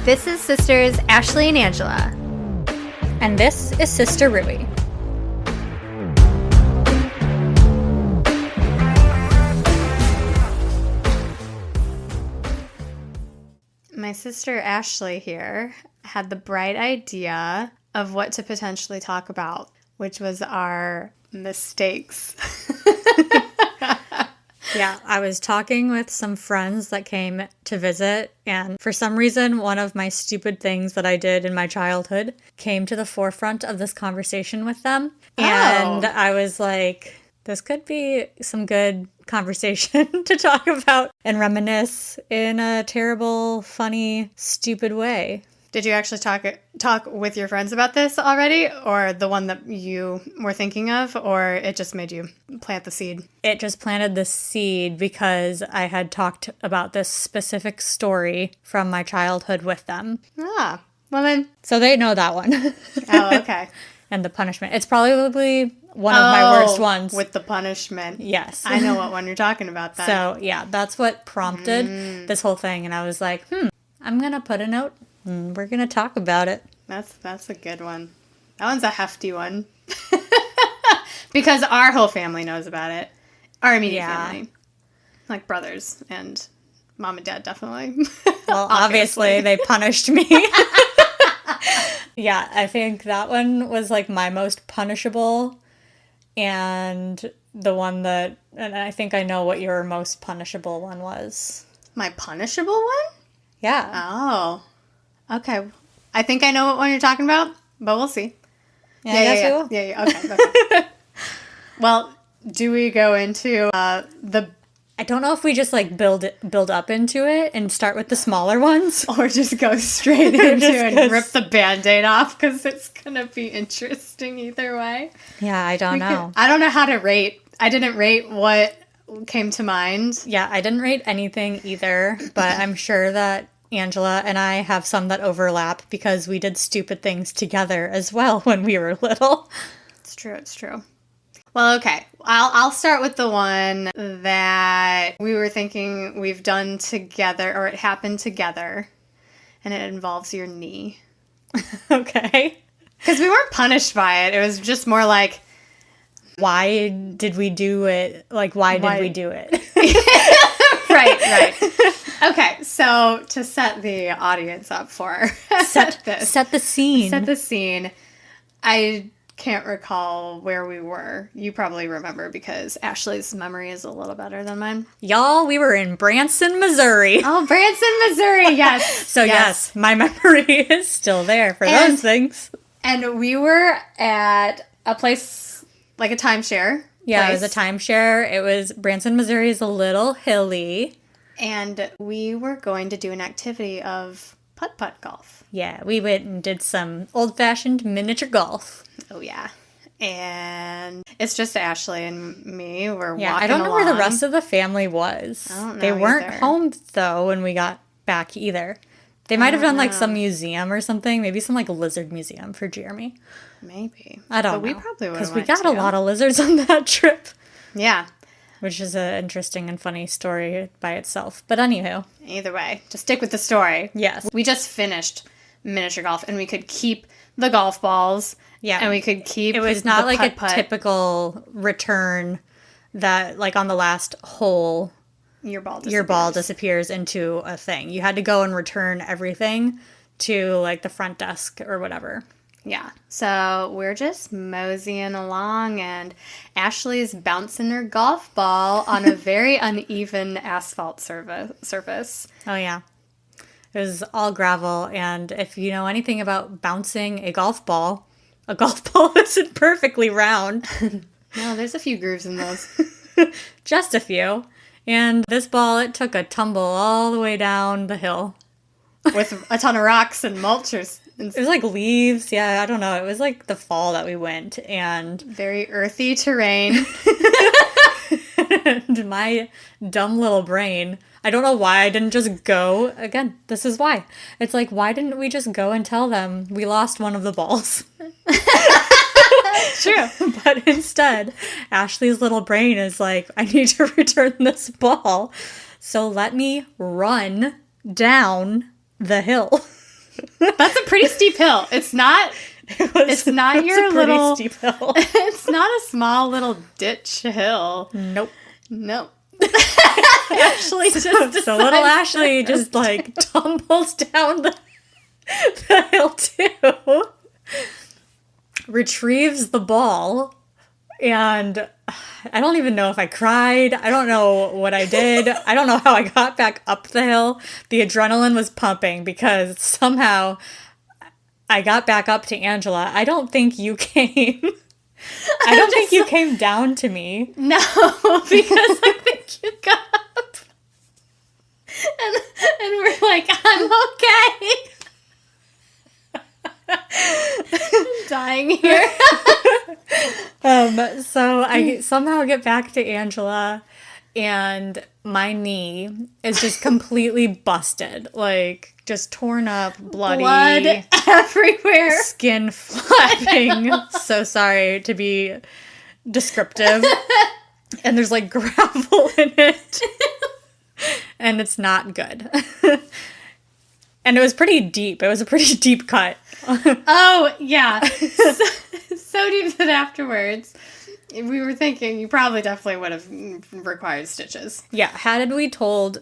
This is sisters Ashley and Angela. And this is Sister Rooy. My sister Ashley here had the bright idea of what to potentially talk about, which was our mistakes. Yeah, I was talking with some friends that came to visit, and for some reason, one of my stupid things that I did in my childhood came to the forefront of this conversation with them. And I was like, this could be some good conversation to talk about and reminisce in a terrible, funny, stupid way. Did you actually talk with your friends about this already, or the one that you were thinking of, or it just made you plant the seed? It just planted the seed because I had talked about this specific story from my childhood with them. Ah, well then. So they know that one. Oh, okay. And the punishment. It's probably one of my worst ones. With the punishment. Yes. I know what one you're talking about then. So, yeah, that's what prompted this whole thing. And I was like, I'm going to put a note and we're going to talk about it. That's a good one. That one's a hefty one. Because our whole family knows about it. Our immediate family. Like brothers and mom and dad, definitely. Well, obviously they punished me. Yeah, I think that one was like my most punishable, and the one that, and I think I know what your most punishable one was. My punishable one? Yeah. Oh. Okay. I think I know what one you're talking about, but we'll see. Yeah, I guess we will. Yeah. Okay. Well, do we go into the... I don't know if we just like build up into it and start with the smaller ones. Or just go straight into it and rip the Band-Aid off, because it's going to be interesting either way. Yeah, I don't know. I don't know how to rate. I didn't rate what came to mind. Yeah, I didn't rate anything either, but I'm sure that Angela and I have some that overlap because we did stupid things together as well when we were little. It's true. Well, okay. I'll start with the one that we were thinking we've done together, or it happened together, and it involves your knee. Okay. Because we weren't punished by it. It was just more like... Why did we do it? Like, why did we do it? Right. Okay, so to set the audience up for set the scene. I can't recall where we were. You probably remember because Ashley's memory is a little better than mine. Y'all, we were in Branson, Missouri. Oh, Branson, Missouri, yes. So yes, my memory is still there for those things. And we were at a place, like a timeshare. Yeah, place. It was a timeshare. It was, Branson, Missouri is a little hilly. And we were going to do an activity of putt-putt golf. Yeah, we went and did some old-fashioned miniature golf. Oh, yeah. And it's just Ashley and me. We're walking along. I don't know where the rest of the family was. I don't know They weren't either. home, though, when we got back either. They might have done, like, some museum or something. Maybe some, like, lizard museum for Jeremy. Maybe. I don't know. We probably would have because we got a lot of lizards on that trip. Yeah. Which is an interesting and funny story by itself. But anywho. Either way, just stick with the story. Yes. We just finished miniature golf, and we could keep the golf balls. Yeah. And we could keep It was not like putt-putt. a typical return that, like, on the last hole, Your ball disappears into a thing. You had to go and return everything to, like, the front desk or whatever. Yeah. So we're just moseying along, and Ashley's bouncing her golf ball on a very uneven asphalt surface. Oh, yeah. It was all gravel, and if you know anything about bouncing a golf ball isn't perfectly round. No, there's a few grooves in those. Just a few. And this ball, it took a tumble all the way down the hill. With a ton of rocks and mulch. It was like leaves. Yeah, I don't know. It was like the fall that we went, and very earthy terrain. And my dumb little brain, I don't know why I didn't just go. Again, this is why. It's like, why didn't we just go and tell them we lost one of the balls? True. But instead, Ashley's little brain is like, I need to return this ball. So let me run down the hill. That's a pretty steep hill. It's not It's not your little steep hill. It's not a small little ditch hill. Nope. No. Ashley just So little Ashley just like tumbles down the hill too. Retrieves the ball, and I don't even know if I cried. I don't know what I did. I don't know how I got back up the hill. The adrenaline was pumping because somehow I got back up to Angela. I don't think you came. I don't think you came down to me. No, because I think you got up. And we're like, I'm okay. I'm dying here. So I somehow get back to Angela, and my knee is just completely busted. Like, just torn up, bloody. Blood everywhere. Skin flapping. So sorry to be descriptive. And there's like gravel in it. And it's not good. And it was pretty deep. It was a pretty deep cut. Oh, yeah. So deep that afterwards, we were thinking you probably definitely would have required stitches. Yeah, had we told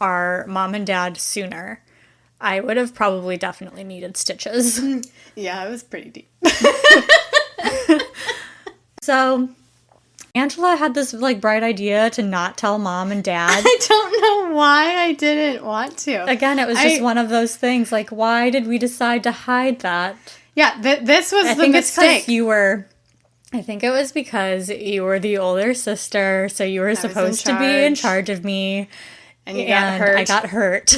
our mom and dad sooner, I would have probably definitely needed stitches. Yeah, it was pretty deep. So Angela had this like bright idea to not tell mom and dad. I don't know why I didn't want to. Again, it was just one of those things. Like, why did we decide to hide that? Yeah, this was I the think mistake. It's you were. I think it was because you were the older sister, so you were supposed to be in charge of me. And you got hurt. I got hurt.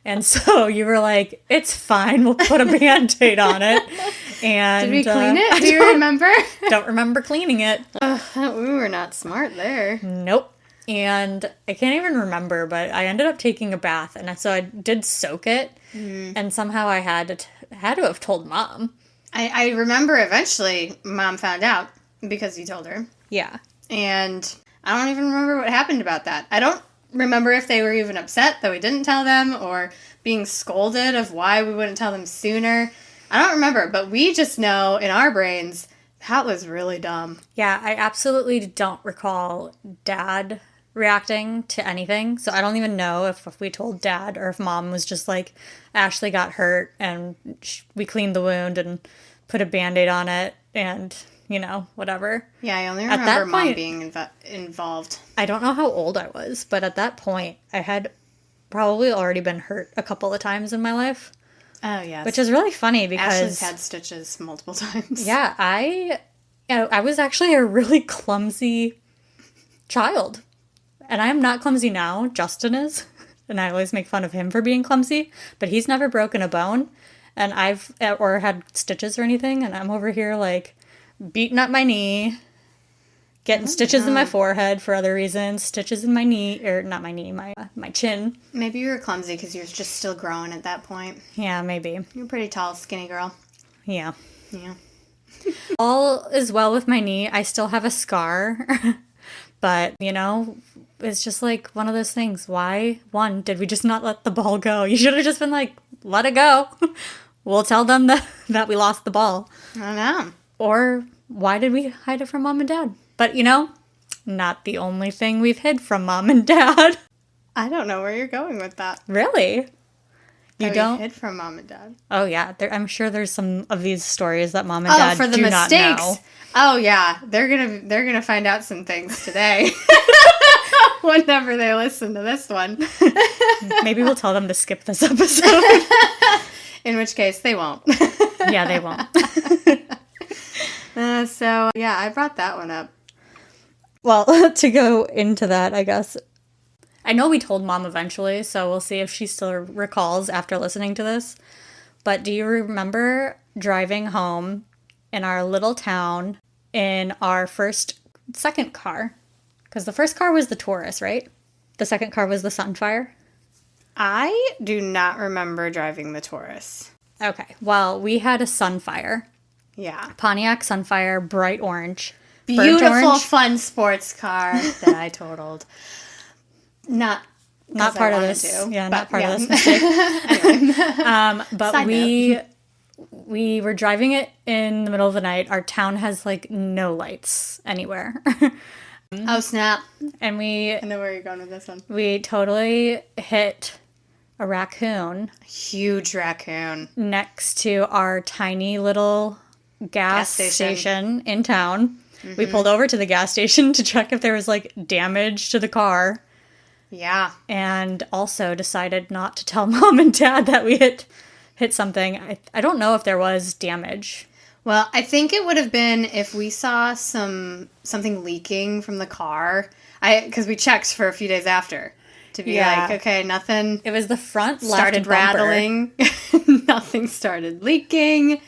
And so you were like, it's fine, we'll put a Band-Aid on it. And did we clean it? Do you remember? Don't remember cleaning it. We were not smart there. Nope. And I can't even remember, but I ended up taking a bath, and so I did soak it, and somehow I had to have told Mom. I remember eventually Mom found out because you told her. Yeah. And I don't even remember what happened about that. I don't remember if they were even upset that we didn't tell them or being scolded of why we wouldn't tell them sooner. I don't remember, but we just know in our brains that was really dumb. Yeah, I absolutely don't recall Dad reacting to anything. So I don't even know if we told Dad or if Mom was just like, Ashley got hurt and we cleaned the wound and put a Band-Aid on it and, you know, whatever. Yeah, I only remember Mom being involved. I don't know how old I was, but at that point, I had probably already been hurt a couple of times in my life. Oh, yes. Which is really funny because... Ashley's had stitches multiple times. Yeah, I was actually a really clumsy child. And I am not clumsy now. Justin is. And I always make fun of him for being clumsy. But he's never broken a bone. And or had stitches or anything. And I'm over here, like, beating up my knee. Getting stitches in my forehead for other reasons. Stitches in my knee. Or not my knee, my chin. Maybe you were clumsy because you were just still growing at that point. Yeah, maybe. You're a pretty tall, skinny girl. Yeah. Yeah. All is well with my knee. I still have a scar. But, you know, it's just like one of those things. Why, one, did we just not let the ball go? You should have just been like, let it go. We'll tell them that we lost the ball. I don't know. Or why did we hide it from Mom and Dad? But, you know, not the only thing we've hid from Mom and Dad. I don't know where you're going with that. Really? You don't? Hid from Mom and Dad. Oh, yeah. I'm sure there's some of these stories that Mom and Dad for the do mistakes. not know. Oh, yeah. They're gonna find out some things today. Whenever they listen to this one. Maybe we'll tell them to skip this episode. In which case, they won't. Yeah, they won't. So, yeah, I brought that one up. Well, to go into that, I guess. I know we told Mom eventually, so we'll see if she still recalls after listening to this. But do you remember driving home in our little town in our second car? Because the first car was the Taurus, right? The second car was the Sunfire? I do not remember driving the Taurus. Okay, well, we had a Sunfire. Yeah. Pontiac Sunfire, bright orange. Beautiful, orange. fun sports car that I totaled. Not not part of this. Not part of this mistake. Anyway. But Side we were driving it in the middle of the night. Our town has like no lights anywhere. Oh, snap. And I know where you're going with this one. we totally hit a raccoon Huge raccoon. next to our tiny little gas station in town. We pulled over to the gas station to check if there was like damage to the car. Yeah. And also decided not to tell mom and dad that we hit something. I don't know if there was damage. Well, I think it would have been if we saw something leaking from the car. Because we checked for a few days after to be like, okay, nothing. It was the front left started bumper. rattling. Nothing started leaking.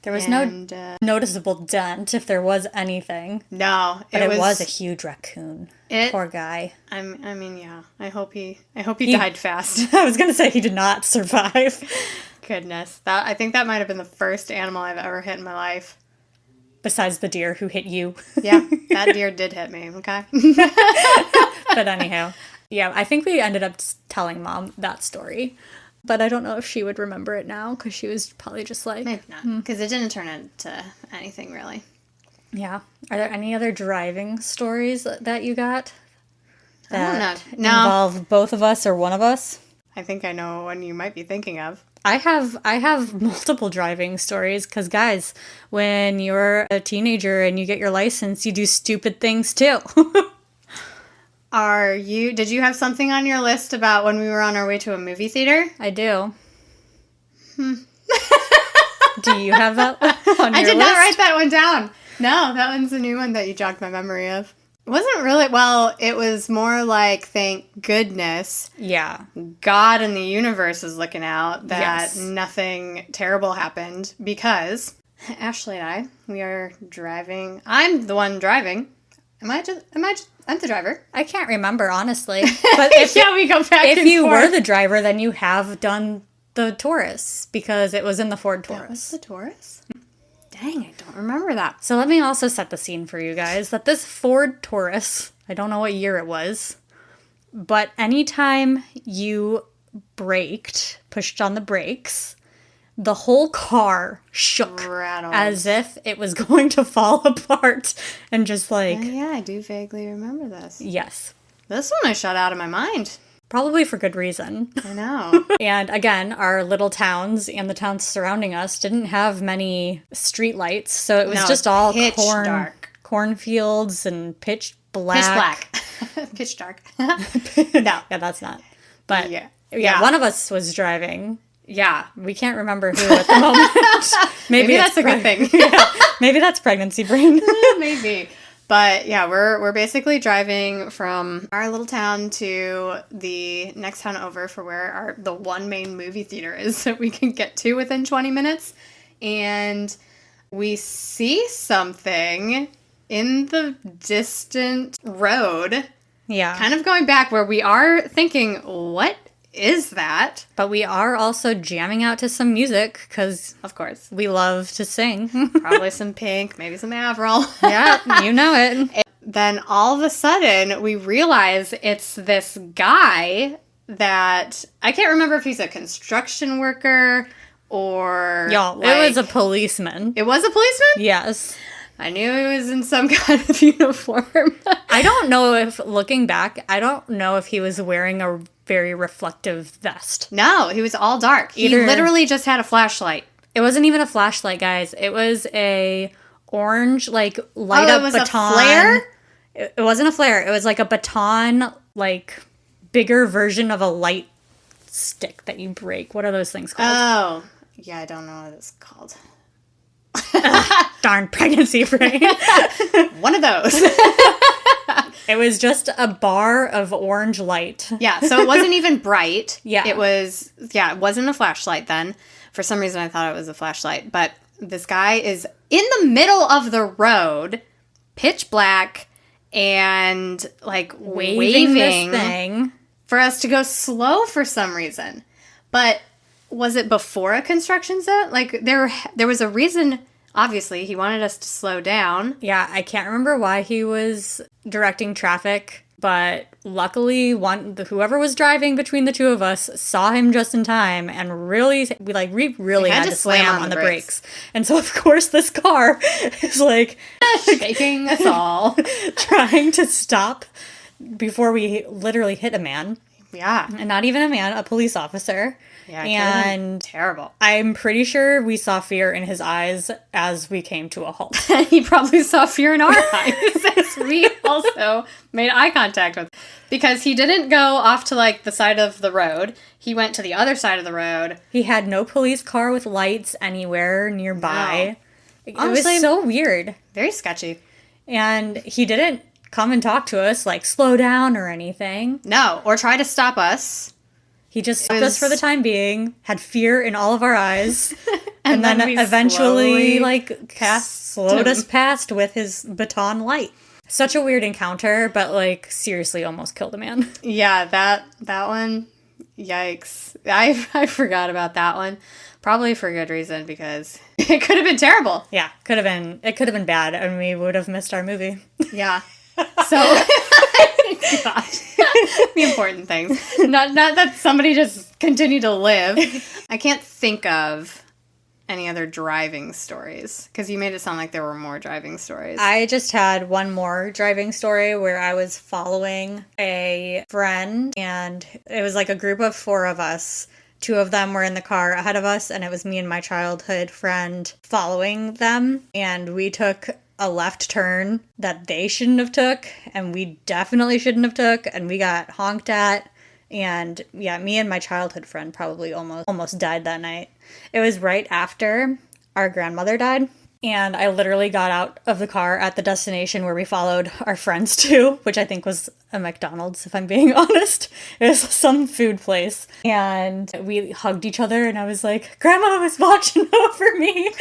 There was no noticeable dent if there was anything. No, but it was a huge raccoon. Poor guy. I mean, yeah. I hope he died fast. I was gonna say he did not survive. Goodness, I think that might have been the first animal I've ever hit in my life. Besides the deer who hit you. Yeah, that deer did hit me. Okay. But anyhow, yeah, I think we ended up telling mom that story. But I don't know if she would remember it now, because she was probably just like... Maybe not, because it didn't turn into anything, really. Yeah. Are there any other driving stories that you got? That involve both of us or one of us? I think I know one you might be thinking of. I have multiple driving stories, because, guys, when you're a teenager and you get your license, you do stupid things, too. Did you have something on your list about when we were on our way to a movie theater? I do. Do you have that on your list? I did not write that one down. No, that one's a new one that you jogged my memory of. It wasn't really, well, it was more like, thank goodness. Yeah. God and the universe is looking out that nothing terrible happened, because Ashley and I, we are driving. I'm the one driving. I'm the driver. I can't remember, honestly. But if we go back if and you forth. were the driver, then you have done the Taurus, because it was in the Ford Taurus. That was the Taurus? Dang, I don't remember that. So let me also set the scene for you guys, that this Ford Taurus, I don't know what year it was, but anytime you pushed on the brakes, the whole car shook. Rattled. As if it was going to fall apart, and just like... Yeah, I do vaguely remember this. Yes. This one I shut out of my mind. Probably for good reason. I know. And again, our little towns and the towns surrounding us didn't have many street lights, so it was just all dark. cornfields and pitch black. Pitch dark. No. Yeah, that's not. But yeah, one of us was driving. Yeah. We can't remember who at the moment. Maybe that's a good thing. Maybe that's pregnancy brain. Maybe. But yeah, we're basically driving from our little town to the next town over for where the one main movie theater is that we can get to within 20 minutes. And we see something in the distant road. Yeah. Kind of going back, where we are thinking, what is that? But we are also jamming out to some music, because, of course, we love to sing. Probably some Pink, maybe some Avril. Yeah, you know it. And then all of a sudden, we realize it's this guy that, I can't remember if he's a construction worker or... Y'all, it was a policeman. It was a policeman? Yes. I knew he was in some kind of uniform. I don't know if, looking back, I don't know if he was wearing a very reflective vest. No, he was all dark. He literally just had a flashlight. It wasn't even a flashlight, guys. It was a orange, like, light up baton. A flare? It wasn't a flare. It was like a baton, like, bigger version of a light stick that you break. What are those things called? Oh, yeah, I don't know what it's called. Darn pregnancy brain. One of those. It was just a bar of orange light. Yeah, so it wasn't even bright. Yeah. It wasn't a flashlight then. For some reason I thought it was a flashlight. But this guy is in the middle of the road, pitch black, and like waving this thing for us to go slow for some reason. But was it before a construction zone? Like there was a reason. Obviously, he wanted us to slow down. Yeah, I can't remember why he was directing traffic, But luckily, whoever was driving between the two of us saw him just in time, and we really had to slam on the brakes. And so, of course, this car is like shaking us all, trying to stop before we literally hit a man. Yeah. And not even a man, a police officer. Yeah, and terrible. I'm pretty sure we saw fear in his eyes as we came to a halt. He probably saw fear in our eyes as we also made eye contact with. Because he didn't go off to, like, the side of the road. He went to the other side of the road. He had no police car with lights anywhere nearby. No. It was so weird. Very sketchy. And he didn't come and talk to us, like, slow down or anything. No, or try to stop us. He just stopped us for the time being, had fear in all of our eyes, and then we eventually, slowly slowed us past with his baton light. Such a weird encounter, but, like, seriously almost killed a man. Yeah, that one, yikes. I forgot about that one. Probably for good reason, because it could have been terrible. Yeah, it could have been bad, and we would have missed our movie. Yeah. So, gosh, the important things. Not that somebody just continued to live. I can't think of any other driving stories, because you made it sound like there were more driving stories. I just had one more driving story where I was following a friend, and it was like a group of 4 of us. 2 of them were in the car ahead of us, and it was me and my childhood friend following them, and we took a left turn that they shouldn't have took, and we definitely shouldn't have took, and we got honked at, and yeah, me and my childhood friend probably almost died that night. It was right after our grandmother died, and I literally got out of the car at the destination where we followed our friends to, which I think was a McDonald's, if I'm being honest. It was some food place. And we hugged each other, and I was like, Grandma was watching over me.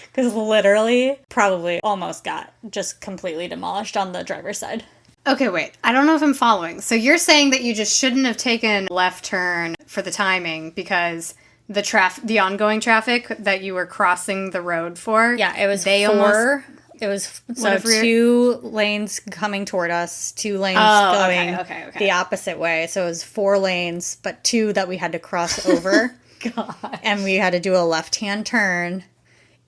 Because literally, probably almost got just completely demolished on the driver's side. Okay, wait. I don't know if I'm following. So you're saying that you just shouldn't have taken left turn for the timing because the ongoing traffic that you were crossing the road for. Yeah, it was It was so 2 lanes coming toward us, 2 lanes going the opposite way. So it was 4 lanes, but 2 that we had to cross over. God. And we had to do a left-hand turn.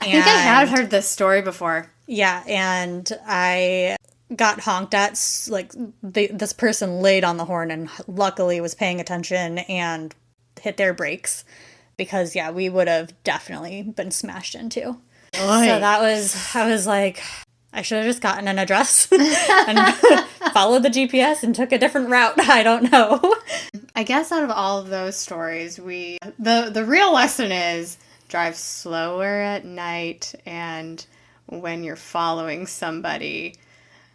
I think I had heard this story before. Yeah, and I got honked at. Like, this person laid on the horn and luckily was paying attention and hit their brakes. Because, yeah, we would have definitely been smashed into. Oy. So I was like, I should have just gotten an address and followed the GPS and took a different route. I don't know. I guess out of all of those stories, the real lesson is drive slower at night, and when you're following somebody,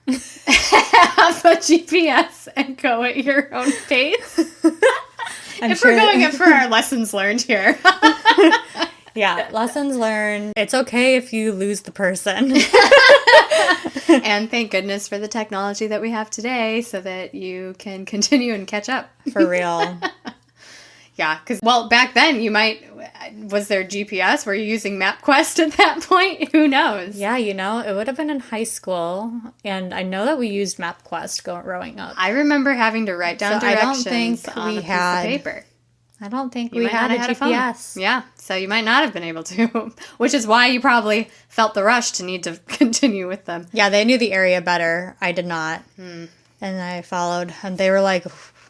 have a GPS and go at your own pace. We're going in for our lessons learned here. Yeah, lessons learned. It's okay if you lose the person. And thank goodness for the technology that we have today so that you can continue and catch up. For real. Yeah, because, well, back then was there GPS? Were you using MapQuest at that point? Who knows? Yeah, it would have been in high school, and I know that we used MapQuest growing up. I remember having to write down directions on a piece of paper. I don't think we had a GPS. Yeah, so you might not have been able to, which is why you probably felt the rush to need to continue with them. Yeah, they knew the area better. I did not. And I followed, and they were like,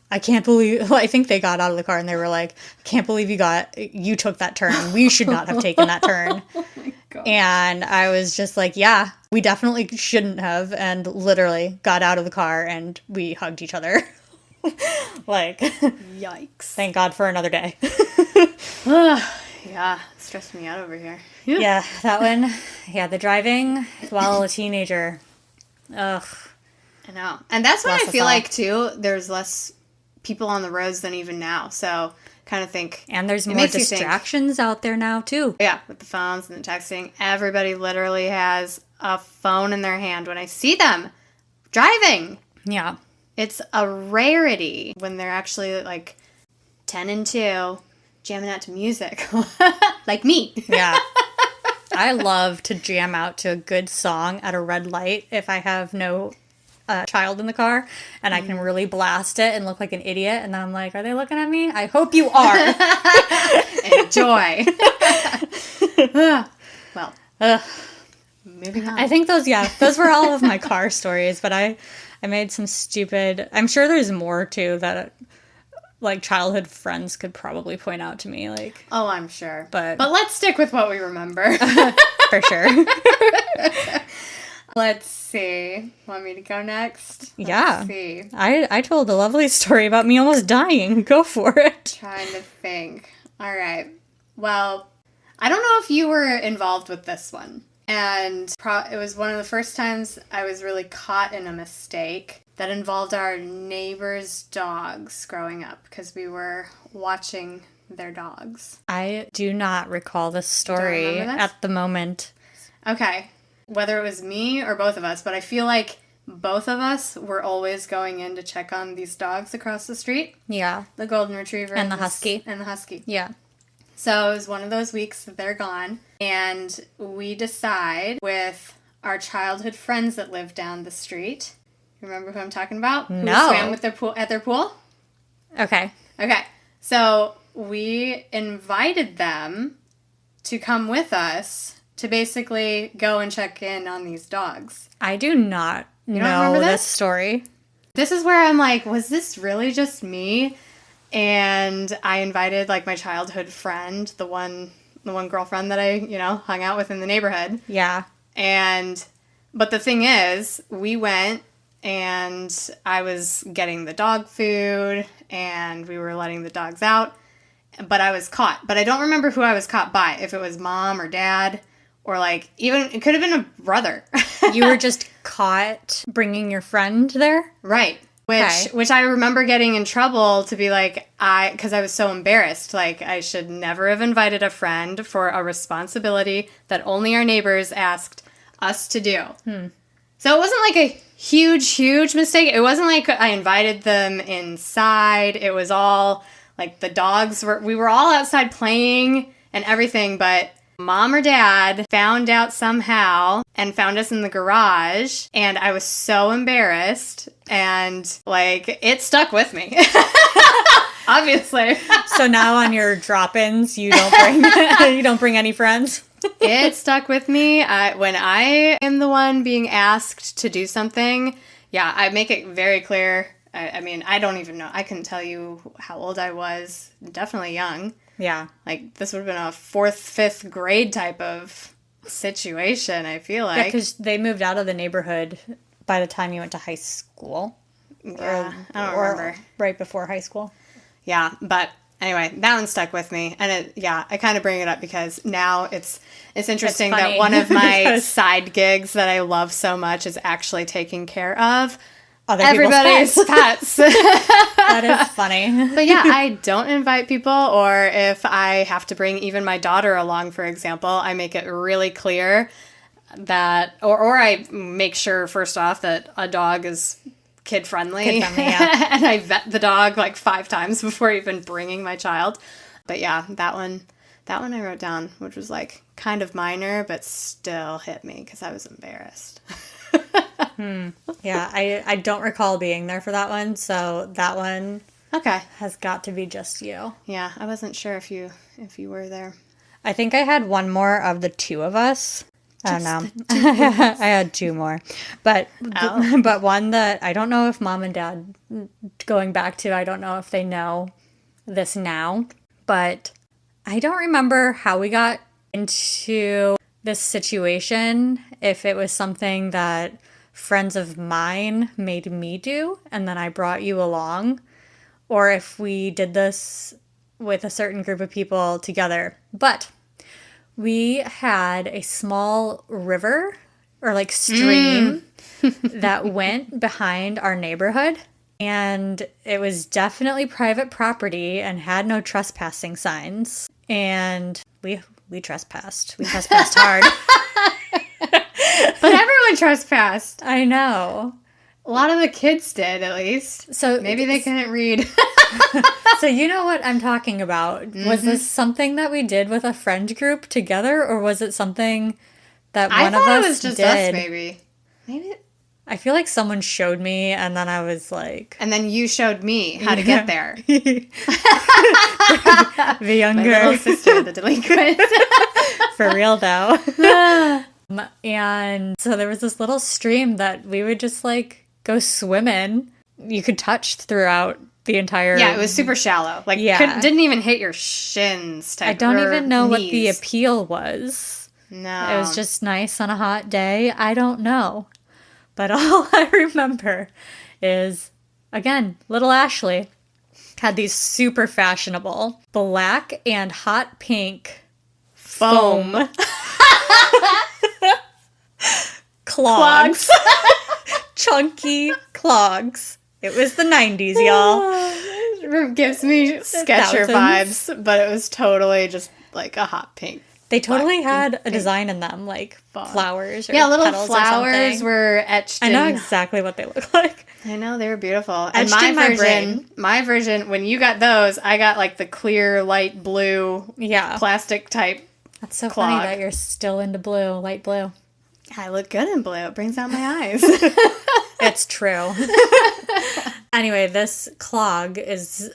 I can't believe, well, I think they got out of the car and they were like, I can't believe you took that turn. We should not have taken that turn. Oh my God. And I was just like, yeah, we definitely shouldn't have, and literally got out of the car and we hugged each other. Like, yikes. Thank God for another day. Yeah, stressed me out over here. Yeah, that one. Yeah, the driving while a teenager. Ugh. I know. And that's what I feel like, too. There's less people on the roads than even now. So, kind of think. And there's more distractions out there now, too. Yeah, with the phones and the texting. Everybody literally has a phone in their hand when I see them driving. Yeah. It's a rarity when they're actually like 10 and 2 jamming out to music. Like me. Yeah. I love to jam out to a good song at a red light if I have no a child in the car, and I can really blast it and look like an idiot. And then I'm like, are they looking at me? I hope you are. Enjoy. Well, moving on. I think those were all of my car stories, but I made some stupid, I'm sure there's more too that like childhood friends could probably point out to me, like. Oh, I'm sure. But let's stick with what we remember. For sure. Let's see. Want me to go next? Yeah. Let's see. I told a lovely story about me almost dying. Go for it. Trying to think. All right. Well, I don't know if you were involved with this one. And it was one of the first times I was really caught in a mistake that involved our neighbors' dogs growing up because we were watching their dogs. I do not recall this story at the moment. Okay. Whether it was me or both of us, but I feel like both of us were always going in to check on these dogs across the street. Yeah. The golden retriever. And the husky. And the husky. Yeah. So it was one of those weeks that they're gone, and we decide with our childhood friends that live down the street. Remember who I'm talking about? No. Who swam with at their pool? Okay. Okay. So we invited them to come with us to basically go and check in on these dogs. I do not know remember this story. This is where I'm like, was this really just me? And I invited like my childhood friend, the one girlfriend that I, hung out with in the neighborhood. Yeah. But the thing is, we went and I was getting the dog food and we were letting the dogs out, but I was caught. But I don't remember who I was caught by, if it was mom or dad or like even, it could have been a brother. You were just caught bringing your friend there? Right. Which I remember getting in trouble to be like, because I was so embarrassed. Like, I should never have invited a friend for a responsibility that only our neighbors asked us to do. So it wasn't like a huge mistake. It wasn't like I invited them inside. It was all like the dogs we were all outside playing and everything, but mom or dad found out somehow and found us in the garage, and I was so embarrassed, and like it stuck with me. Obviously. So now on your drop-ins, you don't bring any friends? It stuck with me. When I am the one being asked to do something, yeah, I make it very clear. I mean, I don't even know. I couldn't tell you how old I was. Definitely young. Yeah. Like, this would have been a 4th, 5th grade type of situation, I feel like. Yeah, because they moved out of the neighborhood by the time you went to high school. Yeah, I don't remember. Right before high school. Yeah, but anyway, that one stuck with me. And I kind of bring it up because now it's interesting that one of my side gigs that I love so much is actually taking care of everybody's pets. That is funny. But yeah, I don't invite people, or if I have to bring even my daughter along, for example, I make it really clear that, or I make sure first off that a dog is kid-friendly, yeah. And I vet the dog like 5 times before even bringing my child. But yeah, that one I wrote down, which was like kind of minor, but still hit me because I was embarrassed. Yeah, I don't recall being there for that one, so that one has got to be just you. Yeah, I wasn't sure if you were there. I think I had one more of the two of us. I don't know. I had 2 more. But but one that I don't know if mom and dad, going back to, I don't know if they know this now, but I don't remember how we got into this situation, if it was something that friends of mine made me do and then I brought you along, or if we did this with a certain group of people together. But we had a small river or like stream that went behind our neighborhood, and it was definitely private property and had no trespassing signs, and we trespassed. We trespassed hard. But everyone trespassed. I know. A lot of the kids did, at least. So maybe they couldn't read. So you know what I'm talking about. Mm-hmm. Was this something that we did with a friend group together, or was it something that one of us did? I thought it was just us, maybe. I feel like someone showed me, and then I was like... And then you showed me how to get there. The younger... My little sister, the delinquent. For real, though. And so there was this little stream that we would just, like, go swim in. You could touch throughout the entire... Yeah, it was super shallow. Like, didn't even hit your shins type. I don't even know knees. what the appeal was. No. It was just nice on a hot day. I don't know. But all I remember is, again, little Ashley had these super fashionable black and hot pink foam clogs. Chunky clogs. It was the 90s, y'all. It gives me Sketcher vibes, but it was totally just like a hot pink. They totally had a design in them, like flowers or little petals flowers were etched in. I know exactly what they look like. I know, they were beautiful. Etched And in my brain. my version, when you got those, I got like the clear, light blue, plastic type. That's so funny that you're still into blue, light blue. I look good in blue. It brings out my eyes. It's true. Anyway, this clog is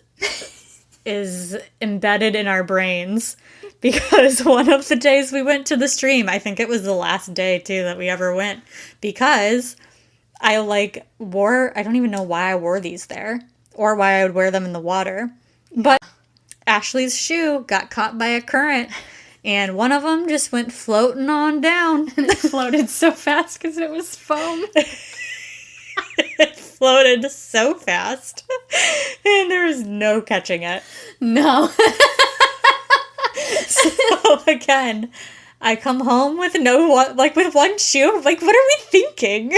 embedded in our brains because one of the days we went to the stream, I think it was the last day too that we ever went, because I don't even know why I wore these there or why I would wear them in the water, but Ashley's shoe got caught by a current and one of them just went floating on down. And it floated so fast because it was foam. It floated so fast and there was no catching it. No. So again, I come home with with one shoe. Like, what are we thinking?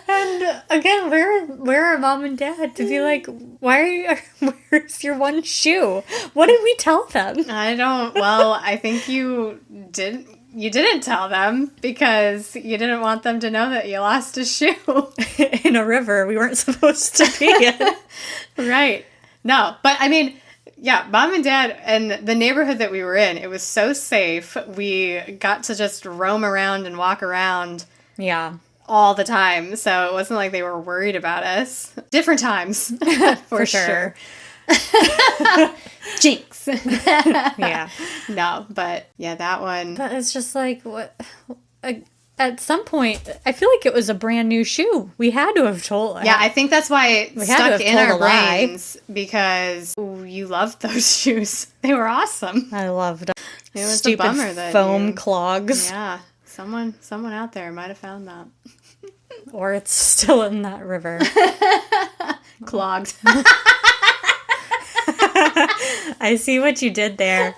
And again, where are mom and dad to be like, where's your one shoe? What did we tell them? I think you didn't tell them because you didn't want them to know that you lost a shoe. In a river we weren't supposed to be in. Right. No, but I mean, yeah, mom and dad and the neighborhood that we were in, it was so safe. We got to just roam around and walk around. Yeah. All the time. So it wasn't like they were worried about us. Different times. For sure. Jinx. Yeah. No, but yeah, that one. But it's just like, what? At some point, I feel like it was a brand new shoe. We had to have told. Yeah, I think that's why it stuck in our brains because you loved those shoes. They were awesome. I loved them. It was Stupid a bummer that foam clogs. Yeah, someone out there might have found that. Or it's still in that river. Clogged. I see what you did there.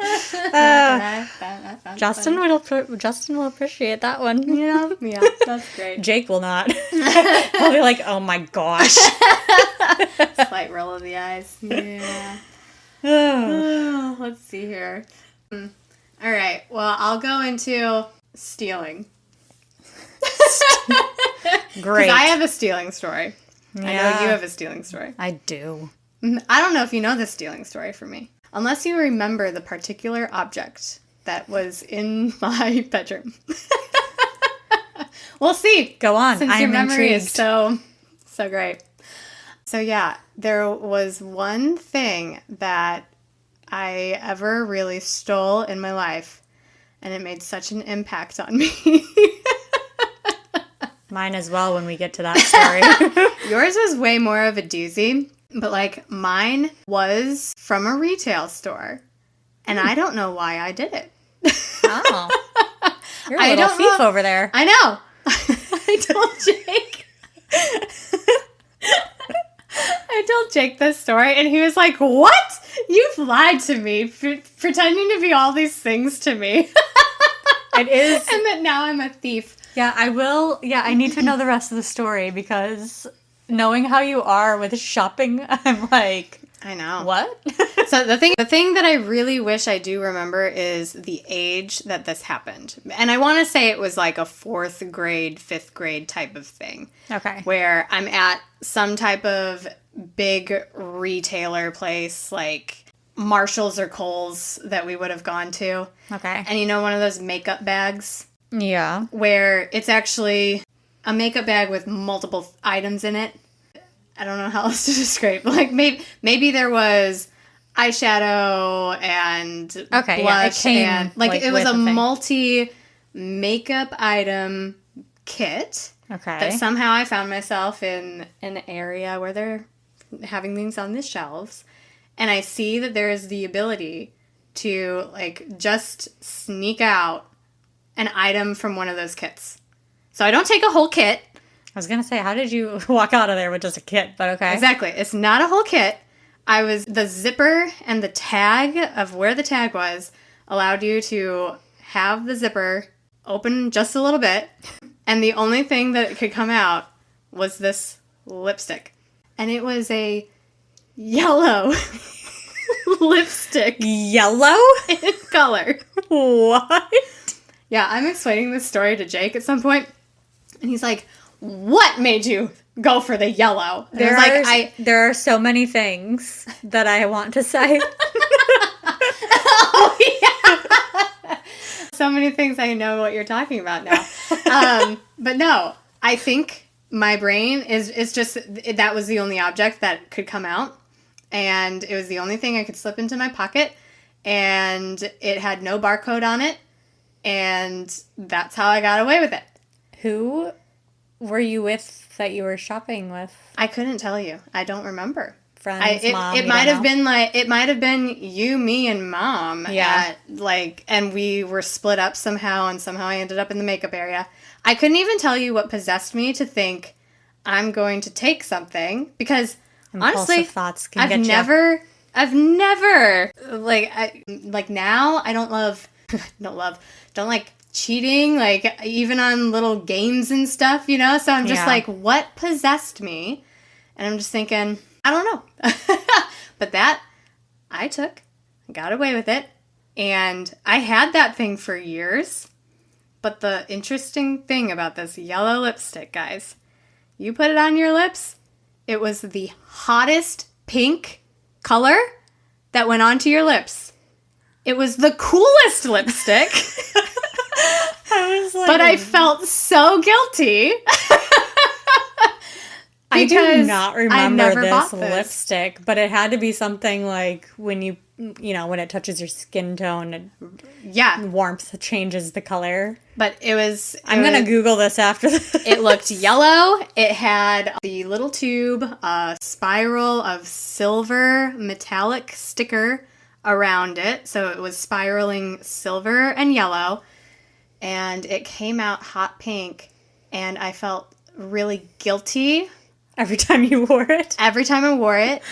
Justin will appreciate that one. You know? Yeah, that's great. Jake will not. He'll be like, oh my gosh. Slight roll of the eyes. Yeah. Oh, let's see here. All right. Well, I'll go into stealing. Great. I have a stealing story. Yeah. I know you have a stealing story. I do. I don't know if you know the stealing story for me. Unless you remember the particular object that was in my bedroom. We'll see. Go on. Since I'm your memory intrigued. is so great. So yeah, there was one thing that I ever really stole in my life, and it made such an impact on me. Mine as well when we get to that story. Yours was way more of a doozy, but like mine was from a retail store. And I don't know why I did it. Oh. You're a little thief over there. I know. I told Jake. I told Jake this story and he was like, "What? You've lied to me, pretending to be all these things to me." It is. And that now I'm a thief. Yeah, I will. Yeah, I need to know the rest of the story because knowing how you are with shopping, I'm like, I know. What? So the thing that I really wish I do remember is the age that this happened. And I want to say it was like a 4th grade, 5th grade type of thing. Okay. Where I'm at some type of big retailer place like Marshall's or Kohl's that we would have gone to. Okay. And you know one of those makeup bags? Yeah. where it's actually a makeup bag with multiple items in it. I don't know how else to describe. Like maybe there was eyeshadow and blush and like it was a multi makeup item kit. Okay. That somehow I found myself in an area where they're having things on the shelves, and I see that there is the ability to like just sneak out an item from one of those kits. So I don't take a whole kit. I was going to say, how did you walk out of there with just a kit? But okay. Exactly. It's not a whole kit. The zipper and the tag of where the tag was allowed you to have the zipper open just a little bit. And the only thing that could come out was this lipstick. And it was a yellow lipstick. Yellow? In color. What? Yeah, I'm explaining this story to Jake at some point. And he's like, what made you go for the yellow? And There are so many things that I want to say. Oh, yeah. So many things I know what you're talking about now. But no, I think my brain is just, that was the only object that could come out. And it was the only thing I could slip into my pocket. And it had no barcode on it. And that's how I got away with it. Who were you with that you were shopping with? I couldn't tell you. I don't remember. Friends, mom. It might have been you, me, and mom. Yeah. And we were split up somehow, and somehow I ended up in the makeup area. I couldn't even tell you what possessed me to think I'm going to take something because honestly, thoughts can I've never like now I don't like cheating, like even on little games and stuff, you know? So I'm just like, what possessed me? And I'm just thinking, I don't know. But that I got away with it. And I had that thing for years. But the interesting thing about this yellow lipstick, guys, you put it on your lips, it was the hottest pink color that went onto your lips. It was the coolest lipstick. But I felt so guilty. I do not remember this lipstick, but it had to be something like when when it touches your skin tone and warmth changes the color. But I'm going to Google this after this. It looked yellow. It had the little tube, a spiral of silver metallic sticker around it. So it was spiraling silver and yellow. And it came out hot pink. And I felt really guilty. Every time you wore it? Every time I wore it.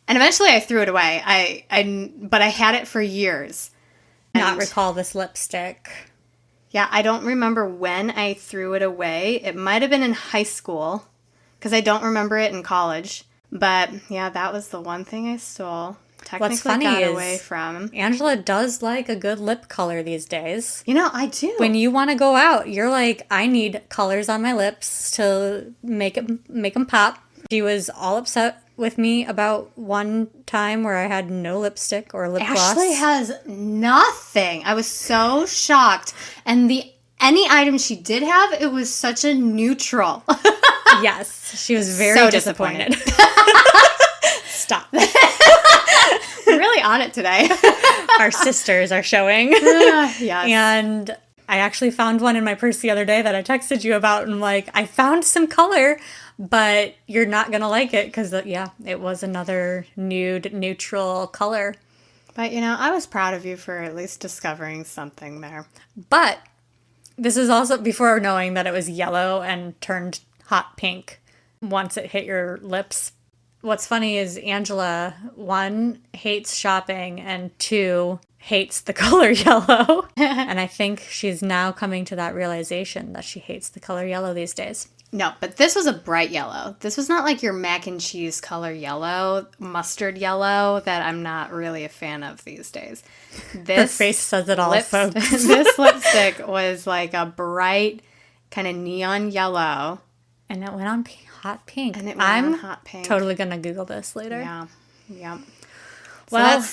And eventually I threw it away. But I had it for years. Not recall this lipstick. Yeah, I don't remember when I threw it away. It might have been in high school. Because I don't remember it in college. But yeah, that was the one thing I stole. What's funny got is away from. Angela does like a good lip color these days. You know, I do. When you want to go out, you're like, I need colors on my lips to make them pop. She was all upset with me about one time where I had no lipstick or lip gloss. Ashley has nothing. I was so shocked. And any item she did have, it was such a neutral. Yes, she was very disappointed. Stop. Really on it today. Our sisters are showing. Yes. And I actually found one in my purse the other day that I texted you about. And like, I found some color, but you're not going to like it because, it was another nude, neutral color. But, I was proud of you for at least discovering something there. But this is also before knowing that it was yellow and turned hot pink once it hit your lips. What's funny is Angela, 1, hates shopping, and 2, hates the color yellow. And I think she's now coming to that realization that she hates the color yellow these days. No, but this was a bright yellow. This was not like your mac and cheese color yellow, mustard yellow, that I'm not really a fan of these days. Her face says it all, folks. This lipstick was like a bright kind of neon yellow. And it went on hot pink. And it went on hot pink. Totally going to Google this later. Yeah. Well,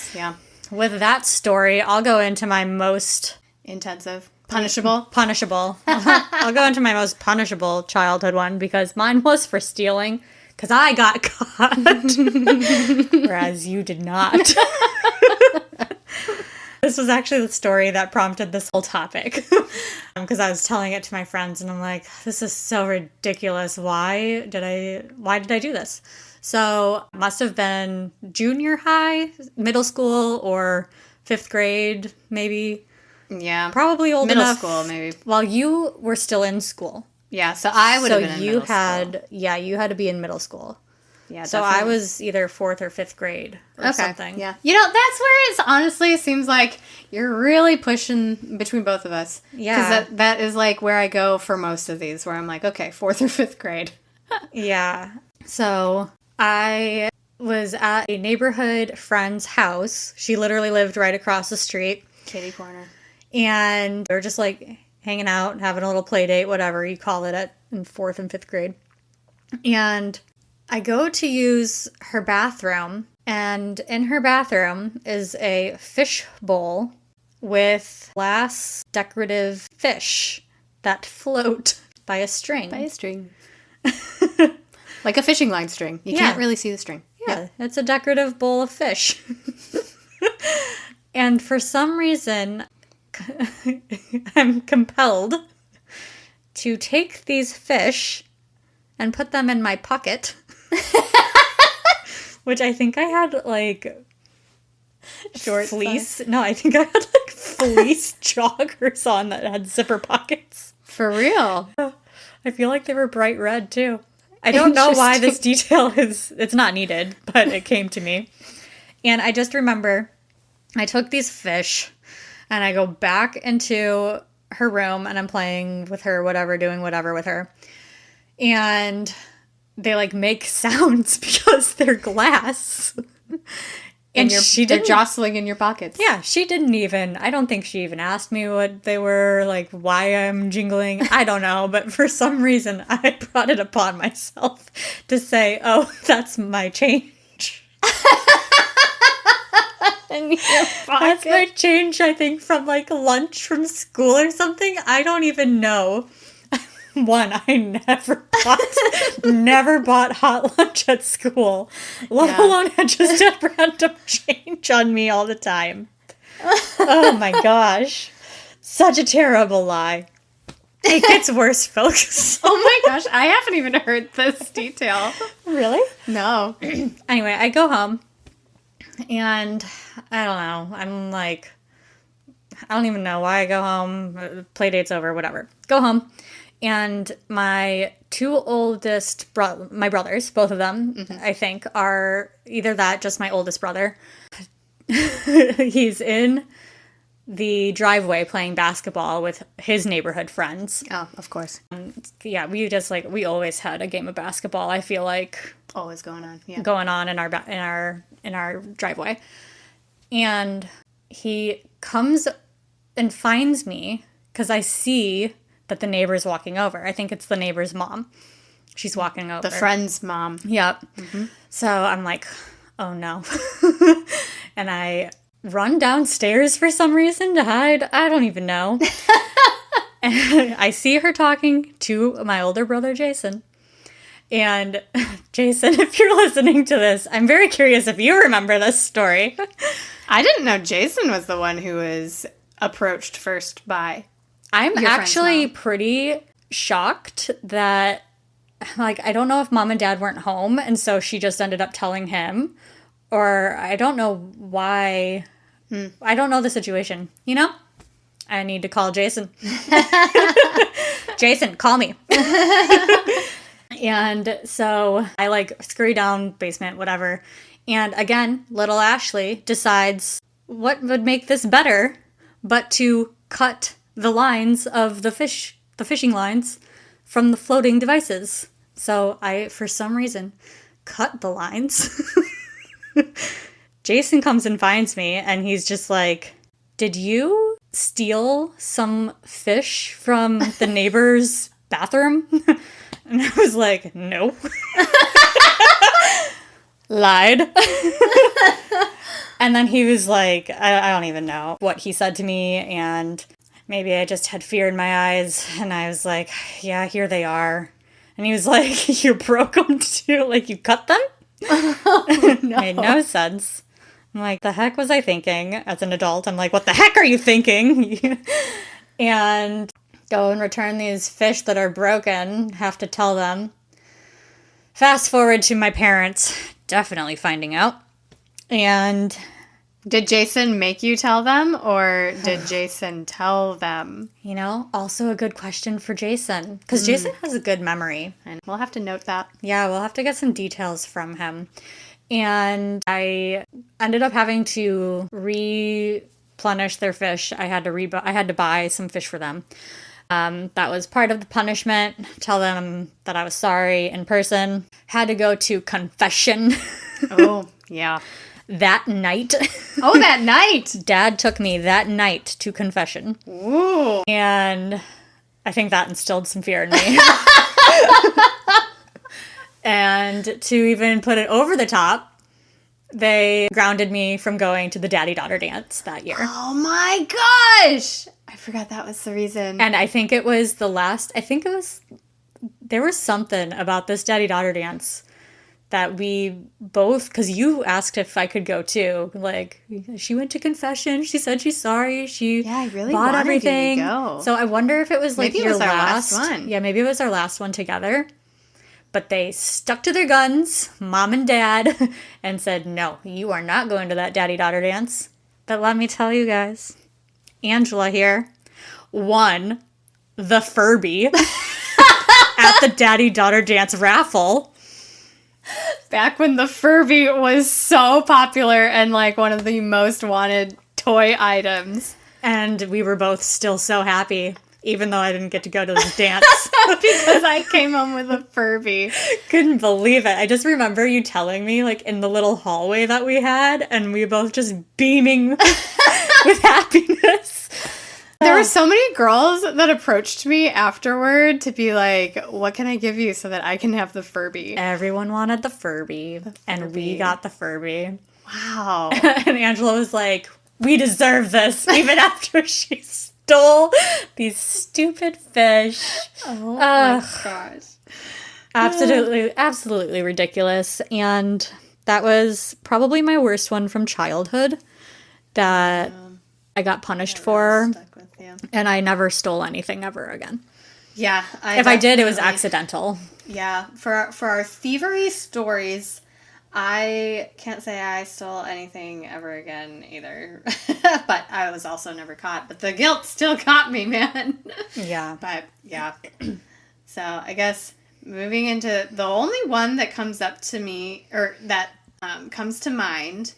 with that story, I'll go into my most intensive Punishable? Punishable. I'll go into my most punishable childhood one because mine was for stealing because I got caught. Whereas you did not. This was actually the story that prompted this whole topic. Because I was telling it to my friends and I'm like, this is so ridiculous. Why did I do this? So it must have been junior high, middle school, or 5th grade, maybe. Yeah. Probably old enough. Middle school, maybe. While you were still in school. Yeah, so I would have been in middle school. Yeah, you had to be in middle school. Yeah, so definitely. I was either 4th or 5th grade or something. Yeah. You know, that's where it's honestly seems like you're really pushing between both of us. Yeah. Because that is like where I go for most of these, where I'm like, okay, 4th or 5th grade. Yeah. So I was at a neighborhood friend's house. She literally lived right across the street. Kitty corner. And we were just like hanging out, having a little play date, whatever you call it in 4th and 5th grade. And I go to use her bathroom, and in her bathroom is a fish bowl with glass decorative fish that float by a string. By a string. Like a fishing line string. You can't really see the string. Yeah, it's a decorative bowl of fish. And for some reason, I'm compelled to take these fish and put them in my pocket. Which I think I had, like, Short fleece. size. No, I think I had, like, fleece joggers on that had zipper pockets. For real. I feel like they were bright red, too. I don't know why this detail it's not needed, but it came to me. And I just remember I took these fish and I go back into her room and I'm playing with her, doing whatever with her. And they like make sounds because they're glass. And they're jostling in your pockets. Yeah, I don't think she even asked me what they were, like why I'm jingling. I don't know, but for some reason I brought it upon myself to say, oh, that's my change. In your pocket. That's my change, I think, from like lunch from school or something. I don't even know. One, I never bought hot lunch at school, let alone I just had random change on me all the time. Oh my gosh. Such a terrible lie. It gets worse, folks. Oh my gosh, I haven't even heard this detail. Really? No. Anyway, I go home, and I don't know. I'm like, I don't even know why I go home. Play date's over, whatever. Go home. And my two oldest my brothers, both of them, I think, are either that, just my oldest brother. He's in the driveway playing basketball with his neighborhood friends. Oh, of course. Yeah, we always had a game of basketball, I feel like. Always going on. Yeah. Going on in our driveway. And he comes and finds me because I see that the neighbor's walking over. I think it's the neighbor's mom. She's walking over. The friend's mom. Yep. Mm-hmm. So I'm like, oh no. And I run downstairs for some reason to hide. I don't even know. And I see her talking to my older brother, Jason. And Jason, if you're listening to this, I'm very curious if you remember this story. I didn't know Jason was the one who was approached first by I'm actually pretty shocked that, like, I don't know if mom and dad weren't home, and so she just ended up telling him, or I don't know why. I don't know the situation, you know? I need to call Jason. Jason, call me. And so I, like, scurry down basement, whatever, and again, little Ashley decides what would make this better but to cut the lines of the fishing lines from the floating devices. So I, for some reason, cut the lines. Jason comes and finds me, and he's just like, did you steal some fish from the neighbor's bathroom? And I was like, no. Lied. And then he was like, I don't even know what he said to me, and maybe I just had fear in my eyes, and I was like, yeah, here they are. And he was like, you broke them too? Like, you cut them? Oh, no. Made no sense. I'm like, the heck was I thinking as an adult? I'm like, what the heck are you thinking? And go and return these fish that are broken, have to tell them. Fast forward to my parents, definitely finding out. And Did Jason make you tell them, or did Jason tell them? you know, also a good question for Jason, because Jason has a good memory. And we'll have to note that. Yeah, we'll have to get some details from him. And I ended up having to replenish their fish. I had to buy some fish for them. That was part of the punishment. Tell them that I was sorry in person. Had to go to confession. Oh, yeah. That night. Oh, that night! Dad took me that night to confession. Ooh. And I think that instilled some fear in me. And to even put it over the top, they grounded me from going to the daddy-daughter dance that year. Oh my gosh! I forgot that was the reason. And I think it was there was something about this daddy-daughter dance that we both, because you asked if I could go too. Like, she went to confession. She said she's sorry. She I really bought wanted everything. you to go. So I wonder if it was like Maybe it your was our last one. Yeah, maybe it was our last one together. But they stuck to their guns, mom and dad, and said, no, you are not going to that daddy-daughter dance. But let me tell you guys, Angela here won the Furby at the daddy-daughter dance raffle. Back when the Furby was so popular and like one of the most wanted toy items. And we were both still so happy, even though I didn't get to go to this dance. Because I came home with a Furby. Couldn't believe it. I just remember you telling me, like, in the little hallway that we had, and we both just beaming with happiness. There were so many girls that approached me afterward to be like, what can I give you so that I can have the Furby? Everyone wanted the Furby, and we got the Furby. Wow. And Angela was like, we deserve this, even after she stole these stupid fish. Oh my gosh. Absolutely ridiculous. And that was probably my worst one from childhood that I got punished for. Stuck with you. And I never stole anything ever again. Yeah. If I did, it was accidental. Yeah. For our thievery stories, I can't say I stole anything ever again either. But I was also never caught. But the guilt still caught me, man. Yeah. But yeah. So I guess moving into the only one that comes up to me, or that comes to mind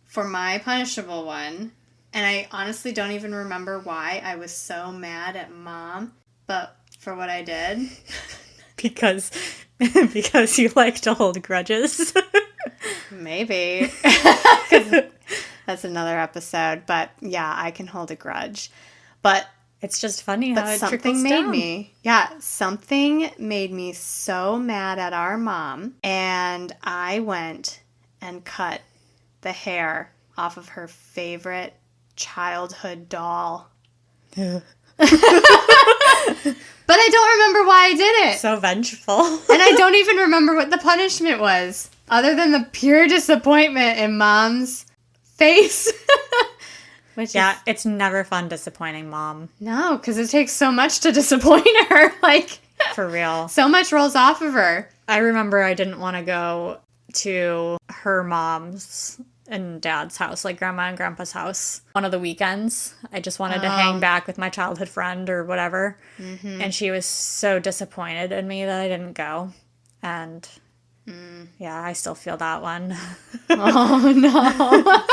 for my punishable one, and I honestly don't even remember why I was so mad at Mom, but for what I did. Because you like to hold grudges. Maybe. 'Cause that's another episode. But yeah, I can hold a grudge. But It's just funny how it something trickles made down. something made me so mad at our mom. And I went and cut the hair off of her favorite childhood doll. But I don't remember why I did it. So vengeful. And I don't even remember what the punishment was, other than the pure disappointment in Mom's face. Which Yeah, it's never fun disappointing Mom. No, because it takes so much to disappoint her. Like, For real. so much rolls off of her. I remember I didn't want to go to her mom's and dad's house, like Grandma and Grandpa's house, one of the weekends. I just wanted to hang back with my childhood friend or whatever. Mm-hmm. And she was so disappointed in me that I didn't go. And yeah, I still feel that one. Oh, no.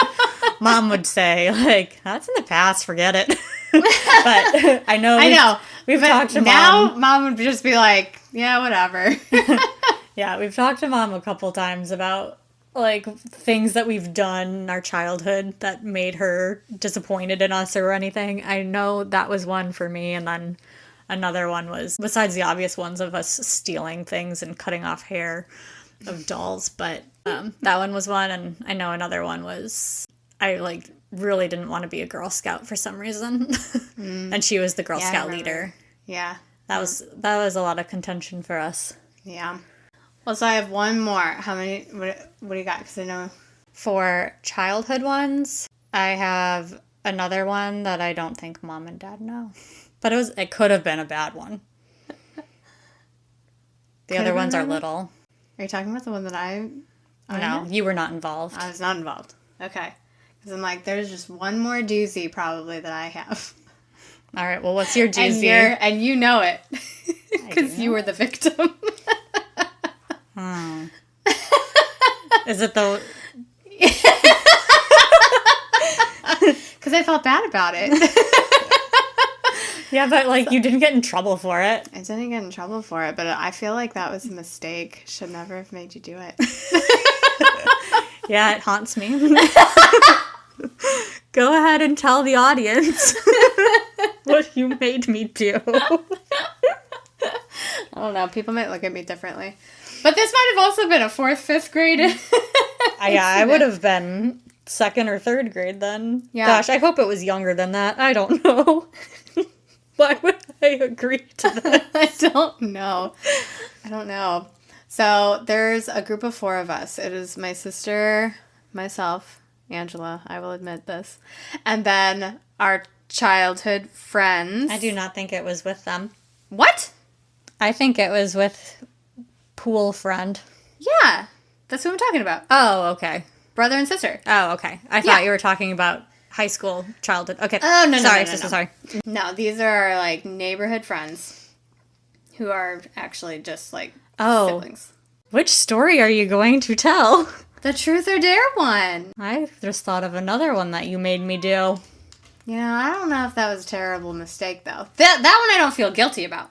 Mom would say, like, that's in the past, forget it. But I know. We've But talked to now, Mom. Mom would just be like, yeah, whatever. Yeah, we've talked to Mom a couple times about, like, things that we've done in our childhood that made her disappointed in us or anything. I know that was one for me, and then another one was, besides the obvious ones of us stealing things and cutting off hair of dolls, but that one was one, and I know another one was I, like, really didn't want to be a Girl Scout for some reason. And she was the Girl Scout leader. Yeah. That was a lot of contention for us. Yeah. Well, so I have one more. How many? What do you got? Because I know. For childhood ones, I have another one that I don't think Mom and Dad know. But it could have been a bad one. The other ones are little. Are you talking about the one that I... No, you were not involved. I was not involved. Okay. Because I'm like, there's just one more doozy probably that I have. All right, well, what's your doozy? And you know it. Because you were the victim. Is it the... Because I felt bad about it. Yeah, but, like, you didn't get in trouble for it. I didn't get in trouble for it, but I feel like that was a mistake. Should never have made you do it. Yeah, it haunts me. Go ahead and tell the audience what you made me do. I don't know. People might look at me differently. But this might have also been a 4th, 5th grade. Yeah, I would have been 2nd or 3rd grade then. Yeah. Gosh, I hope it was younger than that. I don't know. Why would I agree to that? I don't know. So there's a group of 4 of us. It is my sister, myself, Angela, I will admit this, and then our childhood friends. I do not think it was with them. What? I think it was with pool friend. Yeah, that's what I'm talking about. Oh, okay. Brother and sister. Oh, okay. I thought you were talking about high school, childhood. Okay. Oh, no, sorry, no, sister, no. sorry. No, these are like neighborhood friends who are actually just like siblings. Which story are you going to tell? The truth or dare one. I just thought of another one that you made me do. I don't know if that was a terrible mistake, though. That one I don't feel guilty about.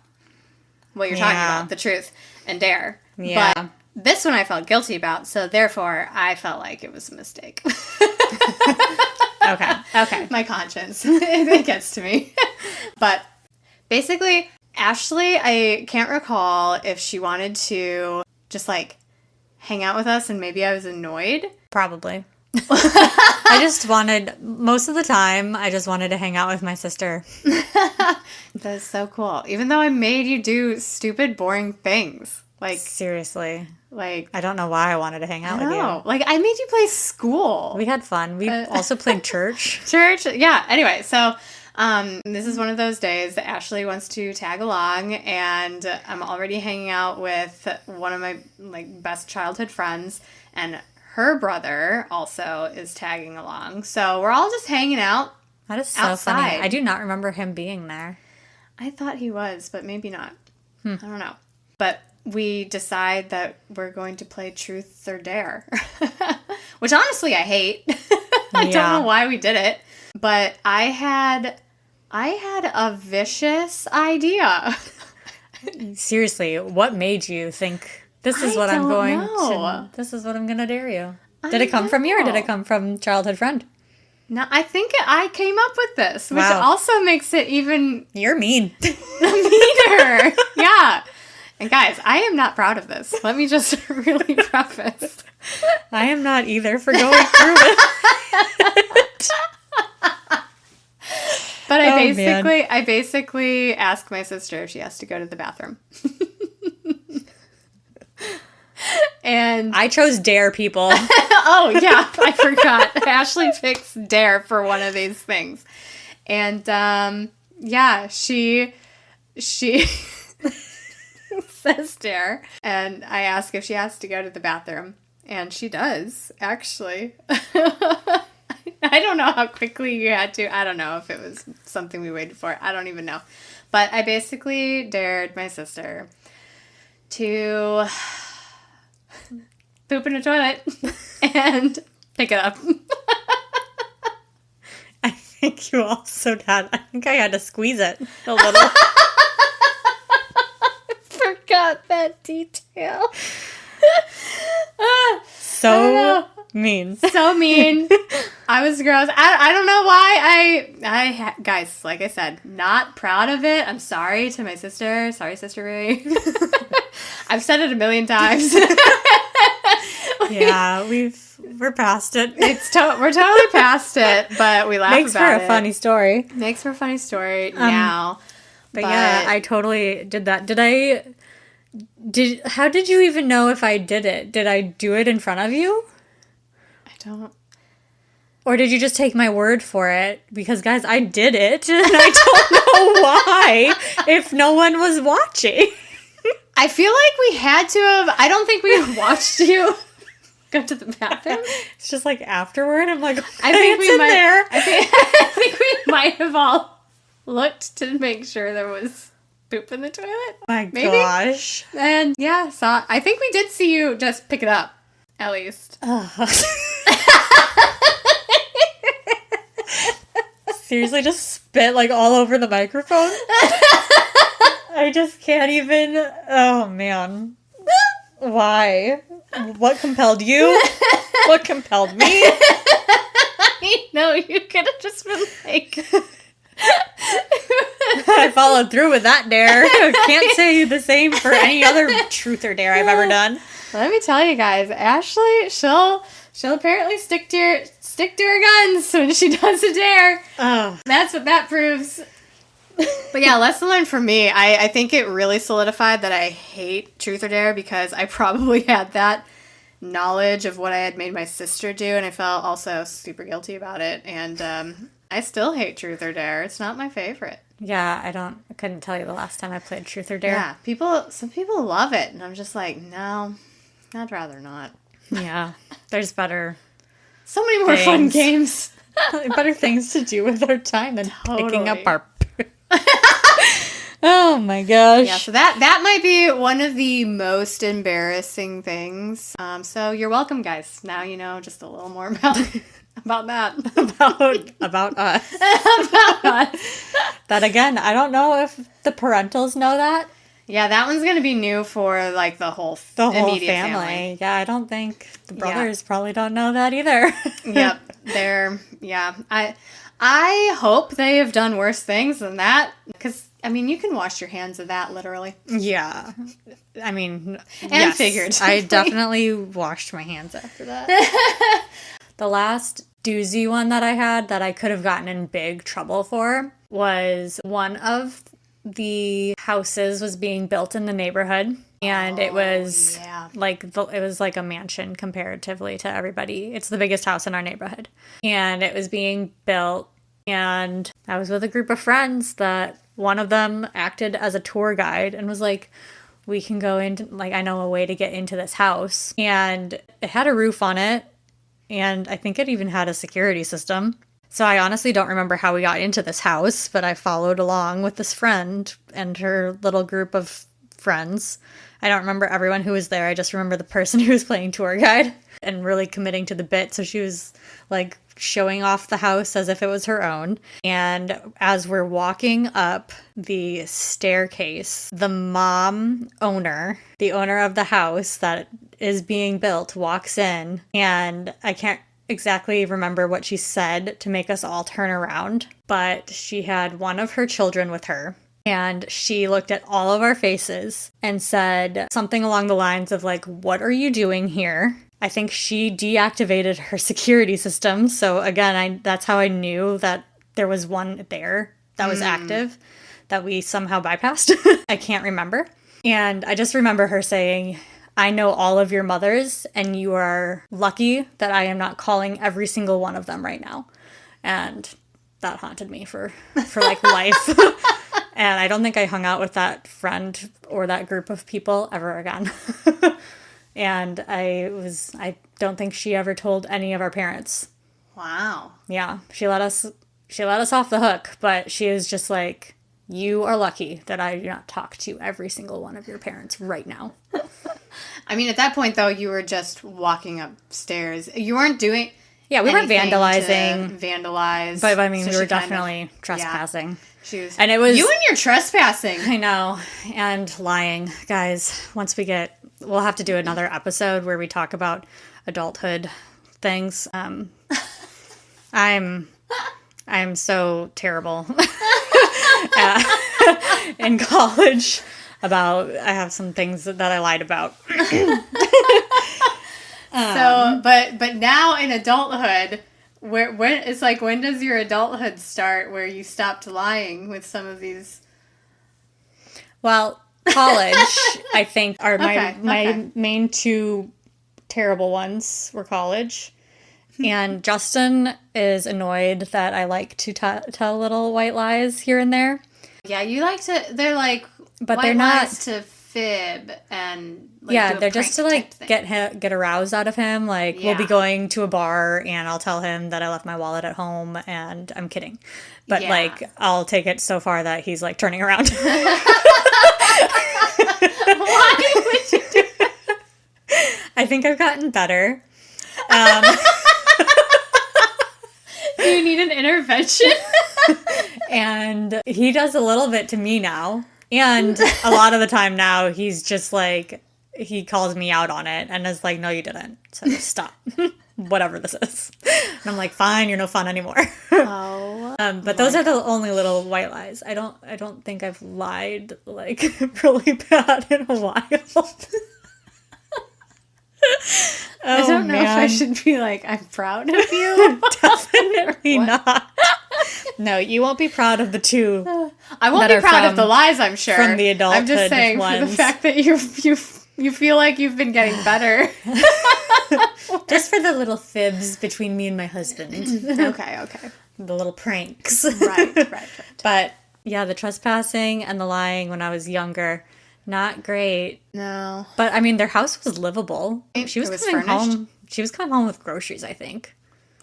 What you're talking about, the truth and dare. Yeah. But this one I felt guilty about, so therefore I felt like it was a mistake. Okay. My conscience. It gets to me. But basically, Ashley, I can't recall if she wanted to just like hang out with us and maybe I was annoyed. Probably. Most of the time, I just wanted to hang out with my sister. That's so cool. Even though I made you do stupid, boring things. Like, seriously. Like, I don't know why I wanted to hang out with you. Like, I made you play school. We had fun. We also played church. Church, yeah. Anyway, so this is one of those days that Ashley wants to tag along, and I'm already hanging out with one of my like best childhood friends, and her brother also is tagging along. So we're all just hanging out. That is so outside. funny. I do not remember him being there. I thought he was, but maybe not. I don't know. But we decide that we're going to play Truth or Dare, which honestly I hate. I don't know why we did it, but I had a vicious idea. Seriously, what made you think this is what I'm going to dare you? Did it come from you or did it come from childhood friend? No, I think I came up with this, which also makes it even... You're mean. meaner. Yeah. And guys, I am not proud of this. Let me just really preface. I am not either for going through it. But I basically asked my sister if she has to go to the bathroom. And I chose dare, people. Oh, yeah, I forgot. Ashley picks dare for one of these things. And, she says dare. And I ask if she has to go to the bathroom. And she does, actually. I don't know how quickly you had to. I don't know if it was something we waited for. I don't even know. But I basically dared my sister to poop in a toilet and pick it up. I think you also had. I think I had to squeeze it a little. I forgot that detail. So mean. So mean. I was gross. I don't know why guys, like I said, not proud of it. I'm sorry to my sister. Sorry, Sister Rooy. I've said it a million times. Yeah, we're We're past it. We're totally past it, but we laugh about it. Makes for a funny story. Makes for a funny story now. But yeah, I totally did that. How did you even know if I did it? Did I do it in front of you? I don't. Or did you just take my word for it? Because, guys, I did it, and I don't know why if no one was watching. I feel like we had to have. I don't think we watched you go to the bathroom. It's just like afterward, I'm like, okay, I think it's in there. I think we might have all looked to make sure there was poop in the toilet. My gosh. And yeah, I think we did see you just pick it up, at least. Seriously, just spit like all over the microphone. I just can't even. Oh man. Why? What compelled you? What compelled me? I know, you could have just been like. I followed through with that dare. Can't say the same for any other truth or dare I've ever done. Let me tell you guys, Ashley, she'll apparently stick to her guns when she does a dare. Oh. That's what that proves. But yeah, lesson learned for me. I think it really solidified that I hate truth or dare because I probably had that knowledge of what I had made my sister do, and I felt also super guilty about it. And I still hate truth or dare. It's not my favorite. Yeah, I couldn't tell you the last time I played truth or dare. Yeah, some people love it, and I'm just like, no, I'd rather not. Yeah, there's better. So many more fun games. Better things to do with our time than picking up our. Oh my gosh. Yeah, so that might be one of the most embarrassing things. So you're welcome, guys. Now you know just a little more about that. about us. About us. That again, I don't know if the parentals know that. Yeah, that one's gonna be new for like the whole immediate family. Yeah, I don't think the brothers probably don't know that either. Yep, I hope they have done worse things than that, because I mean, you can wash your hands of that literally. Yeah, I mean, and yes, figuratively. I definitely washed my hands after that. The last doozy one that I had that I could have gotten in big trouble for was one of the houses was being built in the neighborhood, and it was it was like a mansion comparatively to everybody. It's the biggest house in our neighborhood, and it was being built, and I was with a group of friends that one of them acted as a tour guide and was like, we can go into, like, I know a way to get into this house, and it had a roof on it, and I think it even had a security system. So I honestly don't remember how we got into this house, but I followed along with this friend and her little group of friends. I don't remember everyone who was there. I just remember the person who was playing tour guide and really committing to the bit. So she was like showing off the house as if it was her own. And as we're walking up the staircase, the owner of the house that is being built walks in, and I can't exactly remember what she said to make us all turn around, but she had one of her children with her, and she looked at all of our faces and said something along the lines of like, what are you doing here? I think she deactivated her security system, so again, that's how I knew that there was one there that was active that we somehow bypassed. I can't remember. And I just remember her saying, I know all of your mothers, and you are lucky that I am not calling every single one of them right now. And that haunted me for like life. And I don't think I hung out with that friend or that group of people ever again. And I don't think she ever told any of our parents. Wow. Yeah, she let us off the hook, but she is just like, you are lucky that I do not talk to every single one of your parents right now. I mean, at that point, though, you were just walking upstairs. You weren't doing we weren't vandalizing. Vandalize. But I mean, we were definitely trespassing. Yeah. And it was... You and your trespassing. I know. And lying. Guys, we'll have to do another episode where we talk about adulthood things. I'm so terrible in college. I have some things that I lied about. So but now in adulthood, when does your adulthood start where you stopped lying with some of these? Well, college, I think, are my Okay. main two terrible ones were college. And Justin is annoyed that I like to tell little white lies here and there. Yeah, you like to. They're like, But white they're not lies to fib and like, yeah, do a they're just to prank like type thing. get a rouse out of him. Like we'll be Yeah. going to a bar and I'll tell him that I left my wallet at home and I'm kidding. But Yeah. like I'll take it so far that he's like turning around. Why would you do that? I think I've gotten better. Do you need an intervention? And he does a little bit to me now. And a lot of the time now, he's just like, he calls me out on it and is like, no, you didn't. So stop. Whatever this is. And I'm like, fine, you're no fun anymore. Oh. But those are the only little white lies. I don't think I've lied like really bad in a while. I don't know if I should be like, I'm proud of you. Definitely not. No, you won't be proud of the two. I won't that be are proud of from- the lies, I'm sure. from the I'm just adulthood saying for the ones. fact that you feel like you've been getting better. Just for the little fibs between me and my husband. Okay. The little pranks. Right. But yeah, the trespassing and the lying when I was younger, not great. No. But I mean, their house was livable. She was It was coming furnished? home. She was coming home with groceries, I think.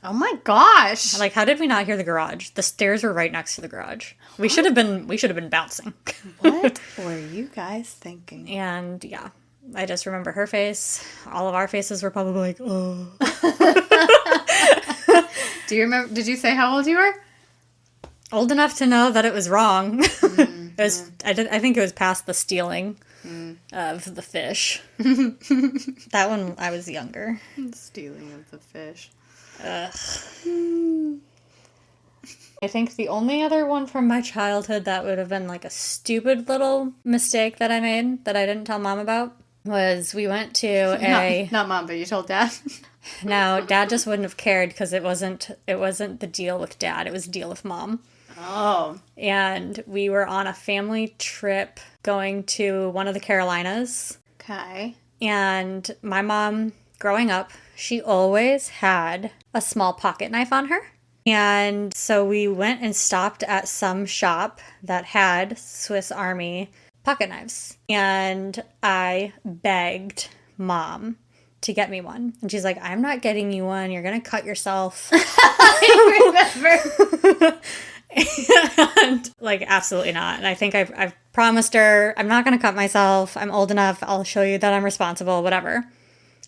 Oh my gosh. Like, how did we not hear the garage? The stairs were right next to the garage. We should have been bouncing. What were you guys thinking? And yeah, I just remember her face. All of our faces were probably like, oh. Do you remember? Did you say how old you were? Old enough to know that it was wrong. It was. I think it was past the stealing of the fish. That one I was younger. Stealing of the fish. I think the only other one from my childhood that would have been like a stupid little mistake that I made that I didn't tell mom about was we went to a. Not mom, but you told dad. No, dad just wouldn't have cared because it wasn't the deal with dad. It was the deal with mom. Oh. And we were on a family trip going to one of the Carolinas. Okay. And my mom, growing up, she always had a small pocket knife on her. And so we went and stopped at some shop that had Swiss Army pocket knives. And I begged mom to get me one. And she's like, I'm not getting you one. You're going to cut yourself. I remember. And like, absolutely not. And I think I've promised her I'm not going to cut myself. I'm old enough. I'll show you that I'm responsible, whatever.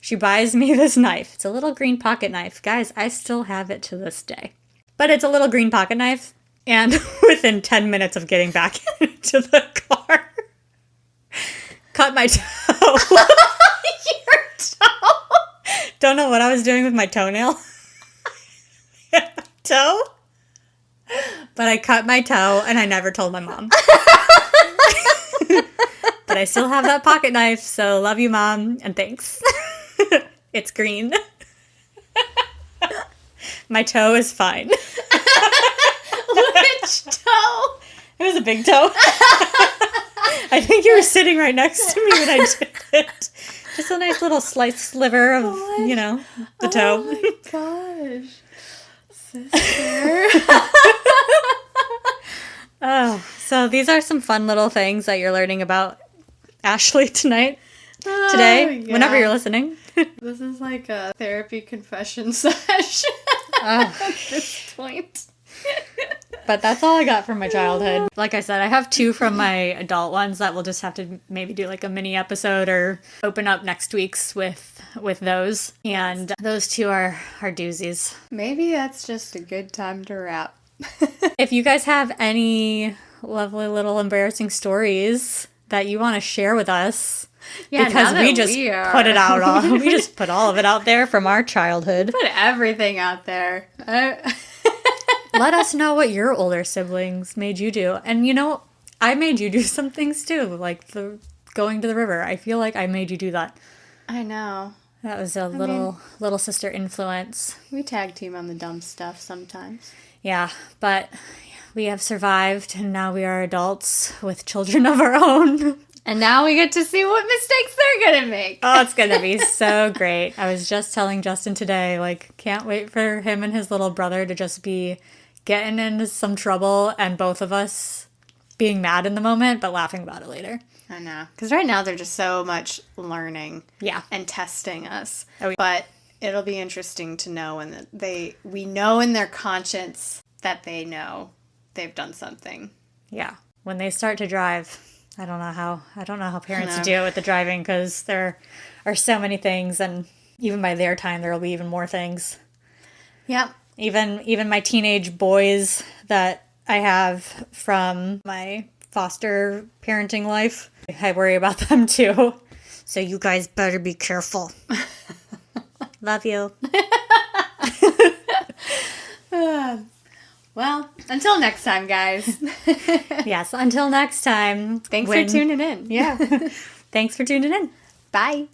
She buys me this knife. It's a little green pocket knife. Guys, I still have it to this day. But it's a little green pocket knife. And within 10 minutes of getting back into the car, cut my toe. Your toe. Don't know what I was doing with my toenail. Toe? But I cut my toe and I never told my mom. But I still have that pocket knife, so love you, Mom, and thanks. It's green. My toe is fine. Which toe? It was a big toe. I think you were sitting right next to me when I did it. Just a nice little sliver of, the toe. Oh my gosh. Sister. Oh, so these are some fun little things that you're learning about Ashley today, Yeah. whenever you're listening. This is like a therapy confession session at this point. But that's all I got from my childhood. Like I said, I have two from my adult ones that we'll just have to maybe do like a mini episode or open up next week's with those. And those two are doozies. Maybe that's just a good time to wrap. If you guys have any lovely little embarrassing stories that you want to share with us, Yeah, because now we that just we are- put it out all, we just put all of it out there from our childhood. Put everything out there. Let us know what your older siblings made you do. And I made you do some things too, like the going to the river. I feel like I made you do that. I know. That was a little sister influence. We tag team on the dumb stuff sometimes. Yeah, but we have survived, and now we are adults with children of our own. And now we get to see what mistakes they're going to make. Oh, it's going to be so great. I was just telling Justin today, like, can't wait for him and his little brother to just be getting into some trouble and both of us being mad in the moment, but laughing about it later. I know. Because right now they're just so much learning and testing us. Oh, yeah. But it'll be interesting to know when we know in their conscience that they know they've done something. Yeah. When they start to drive, I don't know how parents do it with the driving, because there are so many things, and even by their time there will be even more things. Yep. Even my teenage boys that I have from my foster parenting life, I worry about them too. So you guys better be careful. Love you. Well, until next time, guys. Yes, until next time. Thanks for tuning in. Yeah. Thanks for tuning in. Bye.